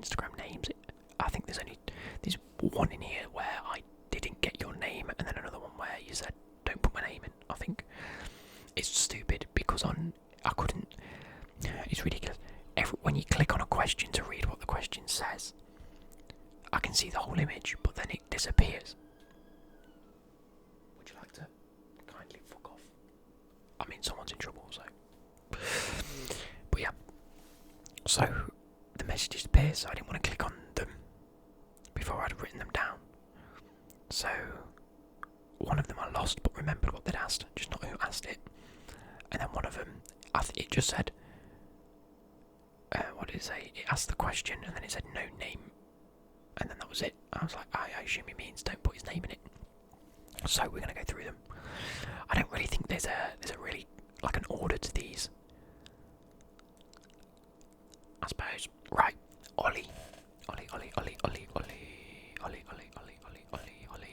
Instagram names. I think there's one in here where I didn't get your name, and then another one where you said don't put my name in. I think it's stupid because I couldn't. It's ridiculous. When you click on a question to read what the question says, I can see the whole image, but then it disappears. Would you like to kindly fuck off? I mean, someone's in trouble, so. But yeah. So the messages appear, so I didn't want to click on them before I'd written them down. So one of them I lost, but remembered what they'd asked, just not who asked it. And then one of them, it just said, what did it say? It asked the question, and then it said no name, and then that was it. I was like, I assume he means don't put his name in it. So we're gonna go through them. I don't really think there's a really like an order to these. I suppose. Right, Ollie.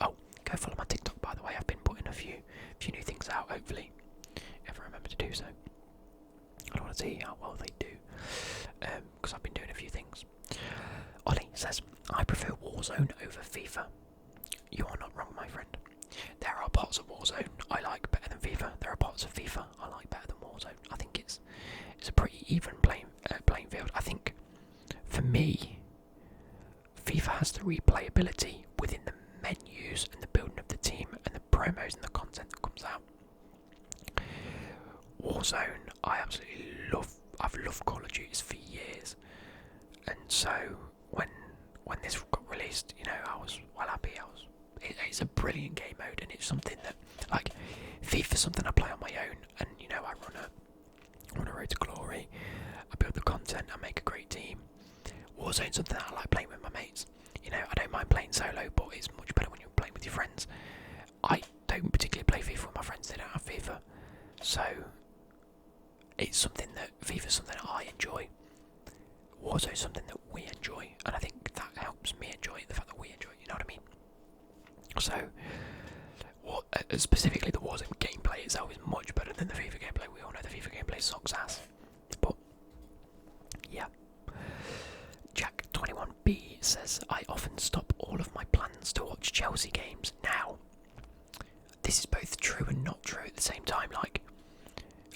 Oh, go follow my TikTok, by the way. I've been putting a few new things out, hopefully. If I remember to do so. I want to see how well they do. Because I've been doing a few things. Ollie says, I prefer Warzone over FIFA. You are not wrong, my friend. There are parts of Warzone I like better than FIFA. There are parts of FIFA I like better than Warzone. I think it's a pretty even playing field. I think, for me, FIFA has the replayability within the menus and the building of the team and the promos and the content that comes out. Warzone, I absolutely love. I've loved Call of Duty for years, and so when this got released, I was well happy. It's a brilliant game mode, and it's something that, like, FIFA's something I play on my own, and I run a road to glory. I build the content, I make a great team. Warzone's something that I like playing with my mates. I don't mind playing solo, but it's much better when you're playing with your friends. I don't particularly play FIFA with my friends; they don't have FIFA, so it's something FIFA's something that I enjoy. Warzone's something that we enjoy, and I think that helps me enjoy the fact that we enjoy it. You know what I mean? So, specifically the Warzone gameplay itself is much better than the FIFA gameplay. We all know the FIFA gameplay sucks ass. But, yeah. Jack21B says, I often stop all of my plans to watch Chelsea games. Now, this is both true and not true at the same time. Like,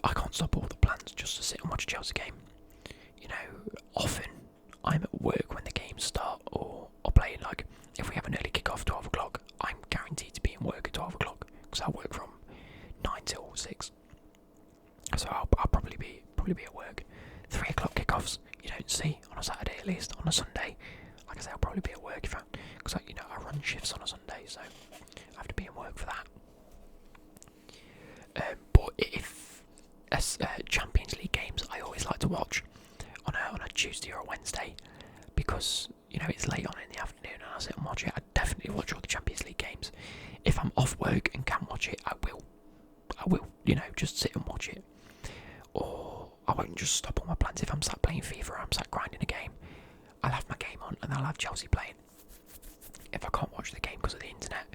I can't stop all the plans just to sit and watch a Chelsea game. Often I'm at work when the games start, or playing, like, if we have an early kick-off, 12 o'clock, I'm guaranteed to be in work at 12 o'clock, because I work from 9 till 6. So I'll probably be at work. 3 o'clock kick-offs, you don't see on a Saturday, at least. On a Sunday, like I say, I'll probably be at work because I run shifts on a Sunday, so I have to be in work for that. But if Champions League games, I always like to watch on a Tuesday or a Wednesday, because it's late on in the afternoon and I sit and watch it. I definitely watch all the Champions League games. If I'm off work and can watch it, I will just sit and watch it. Or I won't just stop all my plans. If I'm sat playing FIFA or I'm sat grinding a game, I'll have my game on and I'll have Chelsea playing. If I can't watch the game because of the internet,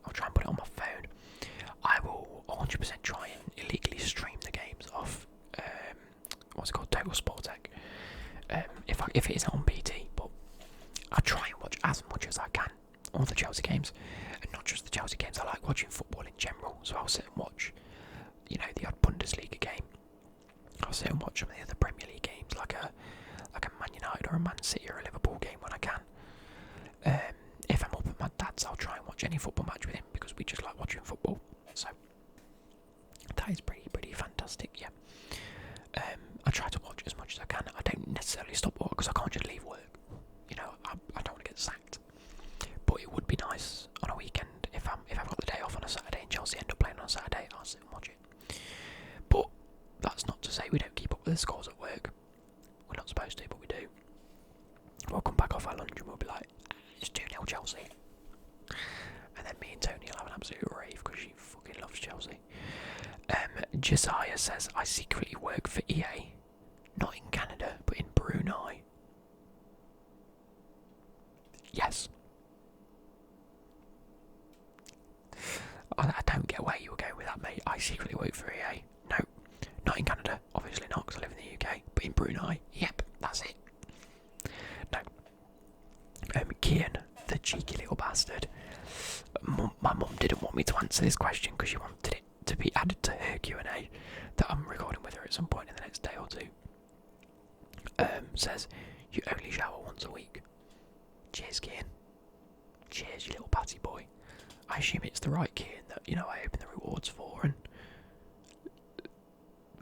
I'll try and put it on my phone. I will 100% try and illegally stream the games off Total Sport Tech. If it isn't on BT, but I try and watch as much as I can all the Chelsea games, and not just the Chelsea games. I like watching football in general, so I'll sit and watch, the odd Bundesliga game. I'll sit and watch some of the other Premier League games, like a Man United or a Man City or a Liverpool game when I can. If I'm up at my dad's, I'll try and watch any football match with him because we just like watching football. So that is pretty fantastic, yeah. I try to watch as much as I can. I don't necessarily stop work because I can't just leave work. I don't want to get sacked. But it would be nice on a weekend if I've got the day off on a Saturday and Chelsea end up playing on a Saturday, I'll sit and watch it. But that's not to say we don't keep up with the scores at work. We're not supposed to, but we do. We'll come back off our lunch and we'll be like, it's 2-0 Chelsea. And then me and Tony will have an absolute rave because she fucking loves Chelsea. Josiah says, I secretly work for EA. Not in Canada, but in Brunei. Yes. I don't get where you were going with that, mate. I secretly work for EA. No, not in Canada. Obviously not, because I live in the UK. But in Brunei, yep, that's it. No, Kian, the cheeky little bastard. My mum didn't want me to answer this question because she wanted it to be added to her Q&A that I'm recording with her at some point in the next day or two. Says, you only shower once a week. Cheers, Kian. Cheers, you little batty boy. I assume it's the right Kian that, I open the rewards for, and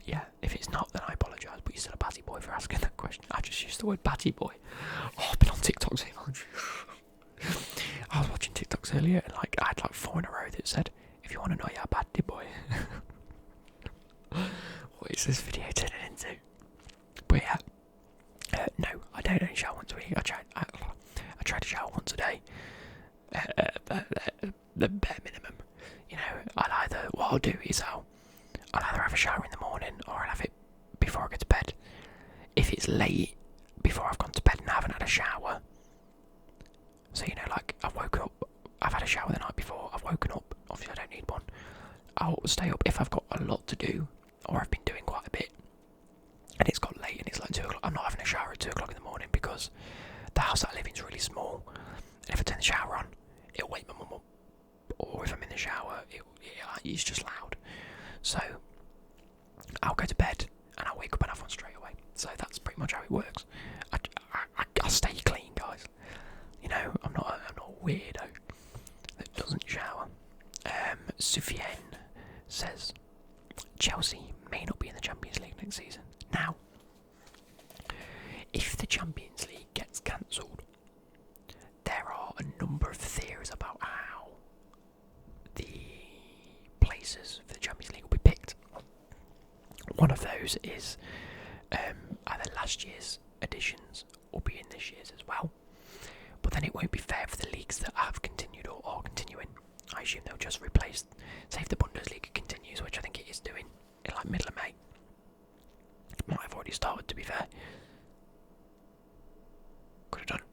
yeah, if it's not, then I apologise, but you're still a batty boy for asking that question. I just used the word batty boy. Oh, I've been on TikToks here. I was watching TikToks earlier, and I had 4 in a row that said, if you want to know you're a batty boy. What is this video turning into? But yeah, no, I don't only shower once a week. I try to shower once a day. The bare minimum. What I'll do is I'll either have a shower in the morning or I'll have it before I go to bed. If it's late before I've gone to bed and I haven't had a shower, so I've woken up, I've had a shower the night before, I've woken up, obviously I don't need one, I'll stay up if I've got a lot to do or I've been doing quite a bit and it's got late and it's 2 o'clock. I'm not having a shower at 2 o'clock in the morning because the house that I live in is really small, and if I turn the shower on, it'll wake my mum up, or if I'm in the shower, it's just loud. So I'll go to bed and I'll wake up and have one straight away. So that's pretty much how it works. I stay clean, guys. I'm not a weirdo that doesn't shower. Soufiane says Chelsea may not be in the Champions League next season. Now, if the Champions League gets cancelled, there are a number of theories about how the places for the Champions League will be picked. One of those is either last year's editions or be in this year's as well. But then it won't be fair for the leagues that have continued or are continuing. I assume they'll just replace, say if the Bundesliga continues, which I think it is doing in middle of May. It might have already started, to be fair. Could have done.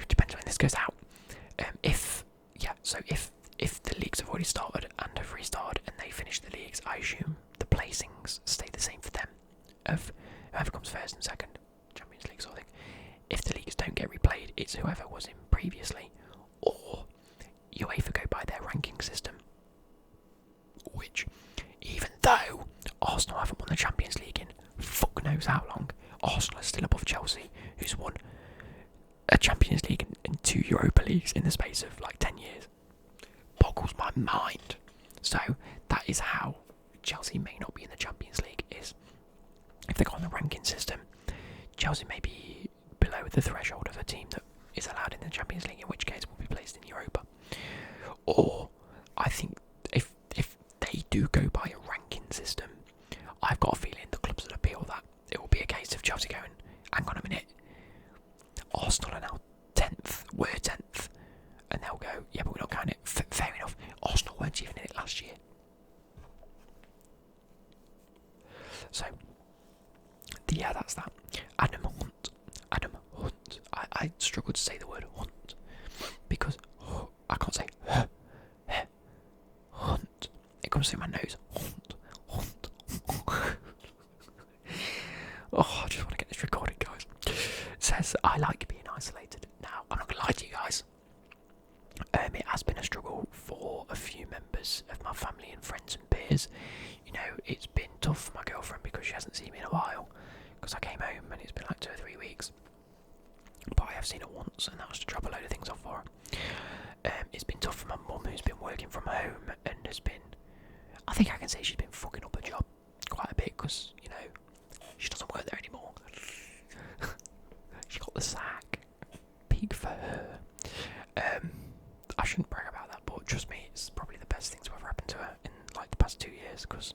Depends when this goes out. If the leagues have already started and have restarted and they finish the leagues, I assume the placings stay the same for them. Of whoever comes first and second, Champions League sort of thing. If the leagues don't get replayed, it's whoever was in previously, or UEFA go by their ranking system. Which, even though Arsenal haven't won the Champions League in fuck knows how long, Arsenal is still above Chelsea, who's won a Champions League and 2 Europa Leagues in the space of 10 years. Boggles my mind. So that is how Chelsea may not be in the Champions League, is if they go on the ranking system, Chelsea may be below the threshold of a team that is allowed in the Champions League, in which case will be placed in Europa. Or I think if they do go by a ranking system, I've got a feeling the clubs will appeal that. It will be a case of Chelsea going, hang on a minute, Arsenal are now 10th, we're 10th, and they'll go, yeah, but we're not counting it. Fair enough, Arsenal weren't even in it last year. So, yeah, that's that. Adam Hunt. I struggle to say the word Hunt because I can't say Hunt. It comes through my nose. Hunt. Oh, I just want to get this recorded, guys. It says, I like being isolated. Now, I'm not going to lie to you guys. It has been a struggle for a few members of my family and friends and peers. It's been tough for my girlfriend because she hasn't seen me in a while. Because I came home and it's been 2 or 3 weeks. But I have seen her once, and that was to drop a load of things off for her. It's been tough for my mum, who's been working from home and has been, I think I can say she's been fucking up her job quite a bit because, she doesn't work there anymore. She got the sack. Peak for her. I shouldn't brag about that, but trust me, it's probably the best thing to ever happen to her in the past 2 years, because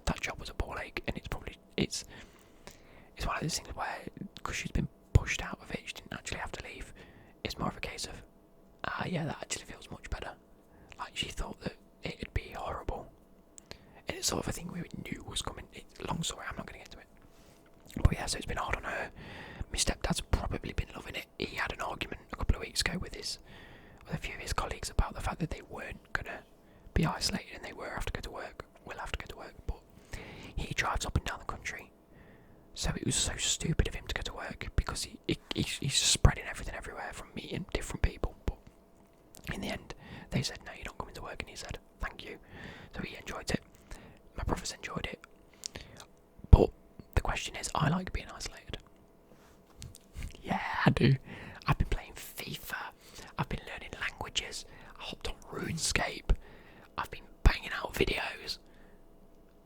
that job was a ball ache, and it's one of those things where, because she's been pushed out of it, she didn't actually have to leave. It's more of a case of, yeah, that actually feels much better. She thought that it'd be horrible, and it's sort of a thing we knew was coming. Long story, I'm not going to get to it. But yeah, so it's been hard on her. My stepdad's probably been loving it. He had an argument a couple of weeks ago with a few of his colleagues about the fact that they weren't going to be isolated and they will have to go to work, but he drives up and down the country. So it was so stupid of him to go to work because he's spreading everything everywhere. everywhere from meeting different people. But in the end, they said, no, you're not coming to work, and he said, thank you. So he enjoyed it. My brothers enjoyed it. But the question is, I like being isolated. Yeah, I do. I've been playing FIFA. I've been learning languages. I hopped on RuneScape. I've been banging out videos.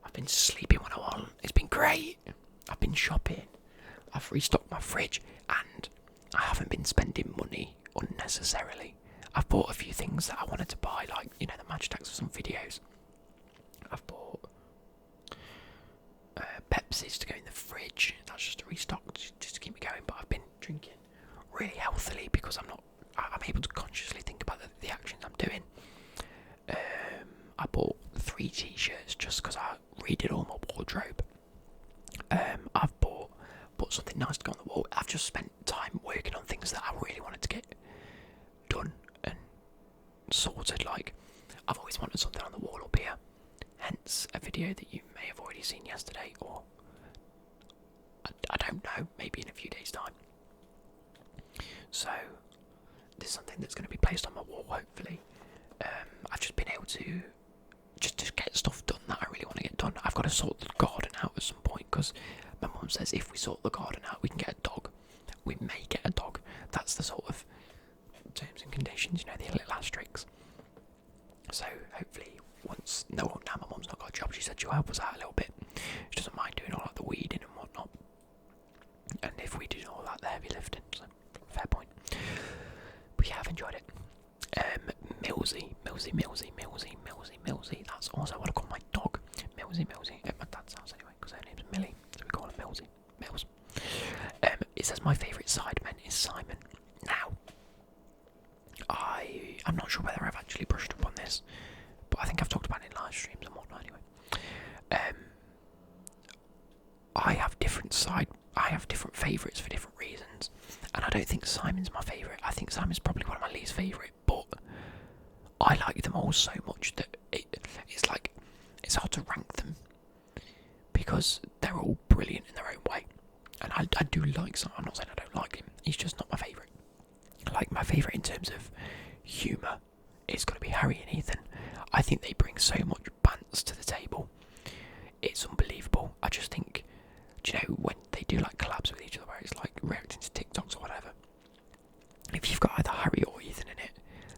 I've been sleeping when I want. It's been great. I've been shopping. I've restocked my fridge, and I haven't been spending money unnecessarily. I've bought a few things that I wanted to buy, like, you know, the match tags for some videos. I've bought Pepsis to go in the fridge. That's just a restock, just to keep me going. But I've been drinking really healthily because I'm able to consciously think about the actions I'm doing. I bought 3 t-shirts just because I redid all my wardrobe. I've bought something nice to go on the wall. I've just spent time working on things that I really wanted to get done and sorted. Like, I've always wanted something on the wall up here, hence a video that you may have already seen yesterday, or I don't know, maybe in a few days' time. So there's something that's going to be placed on my wall, hopefully. I've just been able to just get stuff done that I really want to get done. I've got to sort the garden out at some point, because my mum says if we sort the garden out, we can get a dog. We may get a dog. That's the sort of terms and conditions, you know, the little asterisks. So hopefully, now my mum's not got a job, she said she'll help us out a little bit. She doesn't mind doing all like the weeding and whatnot. And if we do all that, the heavy lifting, so fair point. But yeah, I've enjoyed it. Millsy. That's also what I call my dog. Millsy. At my dad's house anyway, because her name's Millie, so we call her Millsy. Mills. It says my favourite sideman is Simon. Now, I'm not sure whether I've actually brushed up on this, but I think I've talked about it in live streams and whatnot anyway. I have different favourites for different reasons, and I don't think Simon's my favourite. I think Simon's probably one of my least favourite, but I like them all so much that it's like, it's hard to rank them, because they're all brilliant in their own way. And I do like Simon. I'm not saying I don't like him, he's just not my favourite. Like, my favourite in terms of humour is going to be Harry and Ethan. I think they bring so much bants to the table. It's unbelievable. I just think, do you know, when they do like collabs with each other where it's like reacting to TikToks or whatever, if you've got either Harry or Ethan in it,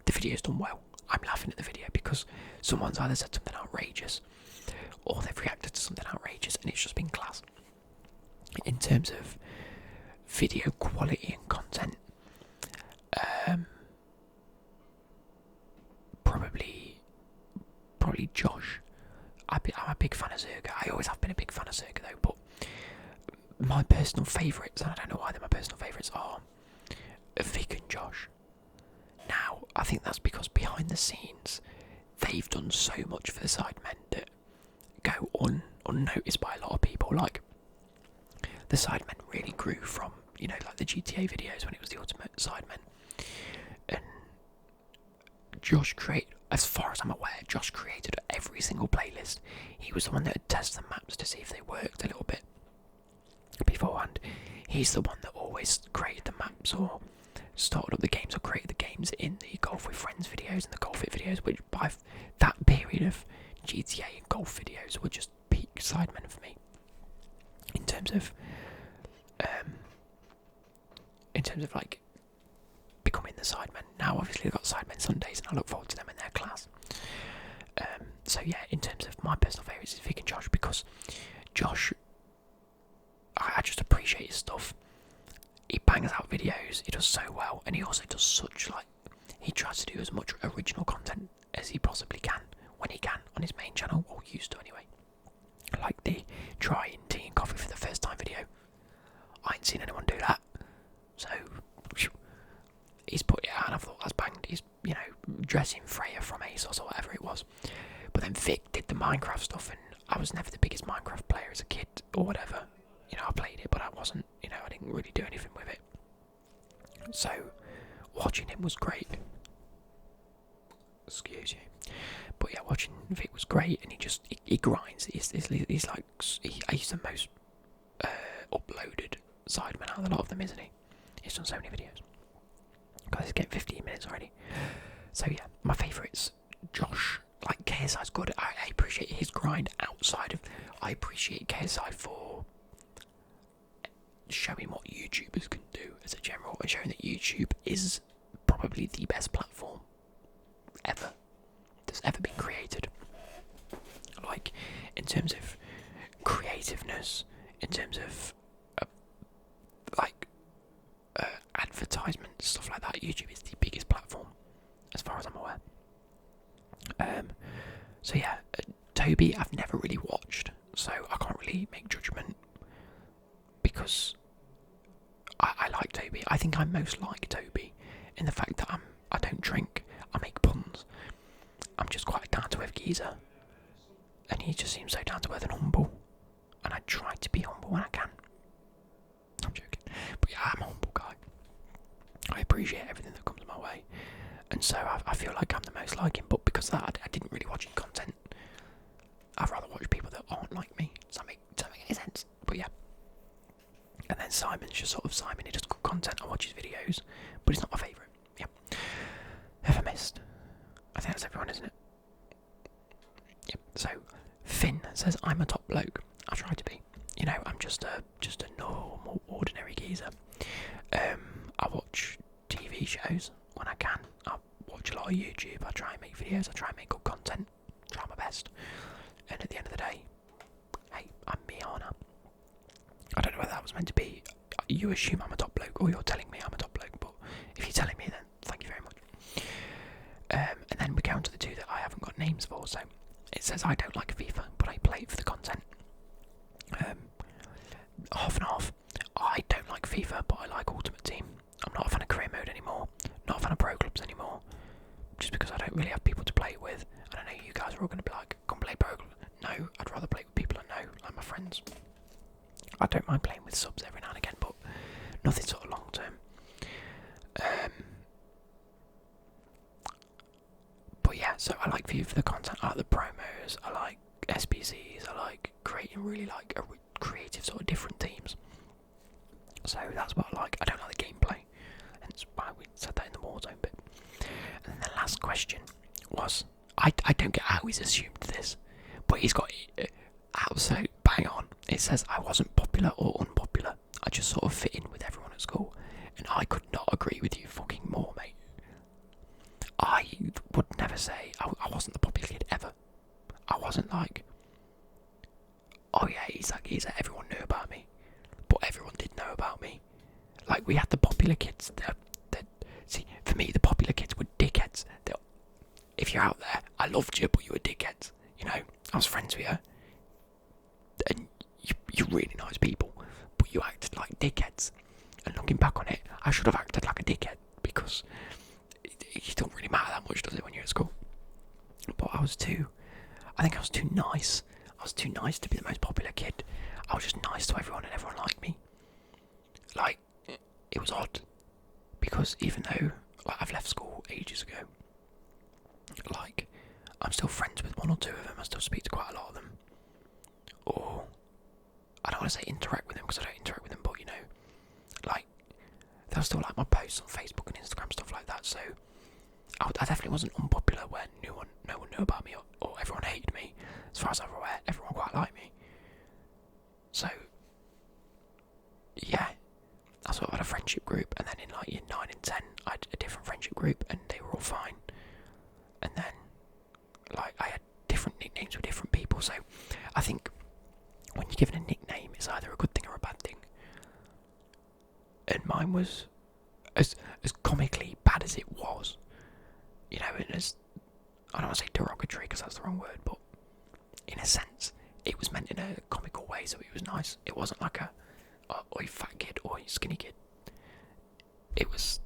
the video's done well. I'm laughing at the video because someone's either said something outrageous or they've reacted to something outrageous, and it's just been class. In terms of video quality and content, probably Josh. I'm a big fan of Zerga. I always have been a big fan of Zerga though, but my personal favourites, and I don't know why they're my personal favourites, are Vic and Josh. Now, I think that's because behind the scenes, they've done so much for the Sidemen that go unnoticed by a lot of people. Like, the Sidemen really grew from, you know, like the GTA videos when it was the Ultimate Sidemen. And Josh created, as far as I'm aware, Josh created every single playlist. He was the one that would test the maps to see if they worked a little bit beforehand. He's the one that always created the maps or started up the games or created the games in the Golf with Friends videos and the Golf It videos, which by that period of GTA and golf videos were just peak Sidemen for me. In terms of like becoming the Sidemen. Now obviously they've got Sidemen Sundays and I look forward to them in their class. So yeah, in terms of my personal favourites is Vic and Josh, because Josh, I just appreciate his stuff. He bangs out videos, he does so well, and he also does such, like, he tries to do as much original content as he possibly can, when he can, on his main channel, or used to anyway. Like the trying tea and coffee for the first time video. I ain't seen anyone do that. So, he's put it out and I thought that's banged. He's, you know, dressing Freya from ASOS or whatever it was. But then Vic did the Minecraft stuff, and I was never the biggest Minecraft player as a kid or whatever. You know, I played it, but I wasn't, you know, I didn't really do anything with it. So, watching him was great. Excuse you. But yeah, watching Vic was great, and he grinds. He's the most uploaded Sideman out of a lot of them, isn't he? He's done so many videos. Guys, it's getting 15 minutes already. So yeah, my favourites, Josh. Like KSI's good. I appreciate his grind outside of. I appreciate KSI for showing what YouTubers can do as a general, and showing that YouTube is probably the best platform ever that's ever been created. Like in terms of creativeness, in terms of advertisement, stuff like that. YouTube is the biggest platform, as far as I'm aware. So yeah, Toby I've never really watched, so I can't really make judgment because I like Toby. I think I'm most like Toby in the fact that I don't drink, I make puns. I'm just quite a down-to-earth geezer, and he just seems so down-to-earth and humble, and I try to be humble when I can. I'm joking, but yeah, I'm a humble guy. I appreciate everything that comes my way, and so I feel like I'm the most like him, but because of that I didn't really watch his content. I'd rather watch people that aren't like me. Does that make any sense? But yeah. And then Simon's just sort of Simon, he does good content, I watch his videos, but he's not my favourite. Yeah. Ever missed? I think that's everyone, isn't it? Yep. So Finn says I'm a top bloke. I try to be. You know, I'm just a normal, ordinary geezer. I watch TV shows when I can. I watch a lot of YouTube. I try and make videos. I try and make good content. Try my best. And at the end of the day, hey, I'm me, aren't I? I don't know whether that was meant to be. You assume I'm a top bloke, or you're telling me I'm a top bloke. But if you're telling me, then thank you very much. And then we go on to the two that I haven't got names for. So it says I don't like FIFA, but I play it for the content. Half and half. I don't like FIFA, but I like Ultimate Team. I'm not a fan of career mode anymore. Not a fan of pro clubs anymore. Just because I don't really have people to play it with. And I know you guys are all going to be like, come play pro club. No, I'd rather play with people I know, like my friends. I don't mind playing with subs every now and again, but nothing sort of long term. But yeah, so I like FIFA for the content. I like the promos. I like SBCs. I like creating really like a creative sort of different teams. So that's what I like. I don't like the gameplay, hence why we said that in the Warzone bit. And then the last question was, I don't get how he's assumed this, but he's got it so bang on. It says I wasn't popular or unpopular. I just sort of fit in with everyone at school, and I could not agree with you fucking more, mate. I would never say I wasn't the popular kid ever. I wasn't like, oh yeah, he's like everyone knew about me, but everyone did know about me. Like we had the popular kids. See, for me, the popular kids were dickheads. If you're out there, I loved you, but you were dickheads. You know, I was friends with you, and you're really nice people, but you acted like dickheads. And looking back on it, I should have acted like a dickhead because it don't really matter that much, does it, when you're at school? But I think I was too nice. I was too nice to be the most popular kid. I was just nice to everyone and everyone liked me. Like, it was odd. Because even though I've left school ages ago, like, I'm still friends with one or two of them. I still speak to quite a lot of them. Or, I don't want to say interact with them because I don't interact with them, but you know, like, they'll still like my posts on Facebook and Instagram, stuff like that. So, I definitely wasn't unpopular when no one knew about me or everyone hated me. As far as I'm aware, everyone quite liked me. So, yeah, I sort of had a friendship group, and then in like year 9 and 10, I had a different friendship group, and they were all fine. And then, like, I had different nicknames with different people. So, I think when you're given a nickname, it's either a good thing or a bad thing. And mine was as comically bad as it was. You know, and as, I don't want to say derogatory because that's the wrong word, but in a sense, it was meant in a comical way, so it was nice. It wasn't like oi fat kid, oi skinny kid. It was,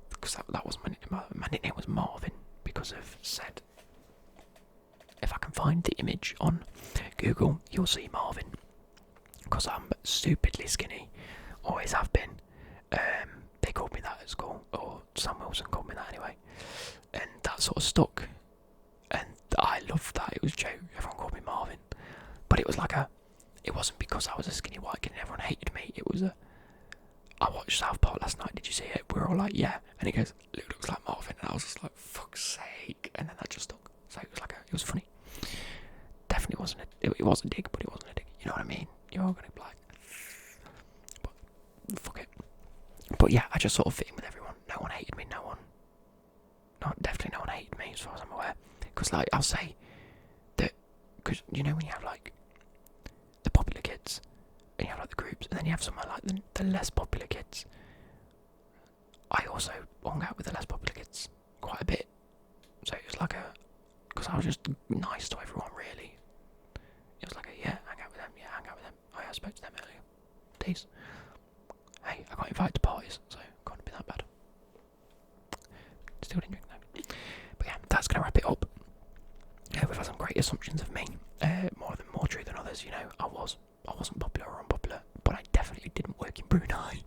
because that wasn't my nickname. My nickname was Marvin because of said. If I can find the image on Google, you'll see Marvin. Because I'm stupidly skinny, always have been. They called me that at school, or Sam Wilson called me that anyway. And that sort of stuck. And I loved that. It was a joke. Everyone called me Marvin. But it was like it wasn't because I was a skinny white kid and everyone hated me. It was I watched South Park last night. Did you see it? We were all like, yeah. And he goes, Luke looks like Marvin. And I was just like, fuck's sake. And then that just stuck. So it was like, it was funny. Definitely wasn't it was a dig, but it wasn't a dig. You know what I mean? You're all gonna be like, but fuck it. But yeah, I just sort of fit in with everyone. No one hated me. Definitely no one hated me as far as I'm aware. Because like I'll say that, because you know when you have like the popular kids and you have like the groups, and then you have somewhere like the less popular kids. I also hung out with the less popular kids quite a bit, so it was like because I was just nice to everyone really. It was like hang out with them, Oh yeah, I spoke to them earlier. Days. Hey, I got invited to parties, so it can't be that bad. Still didn't drink though. But yeah, that's gonna wrap it up. We've had some great assumptions of me, more true than others. You know, I wasn't popular or unpopular, but I definitely didn't work in Brunei.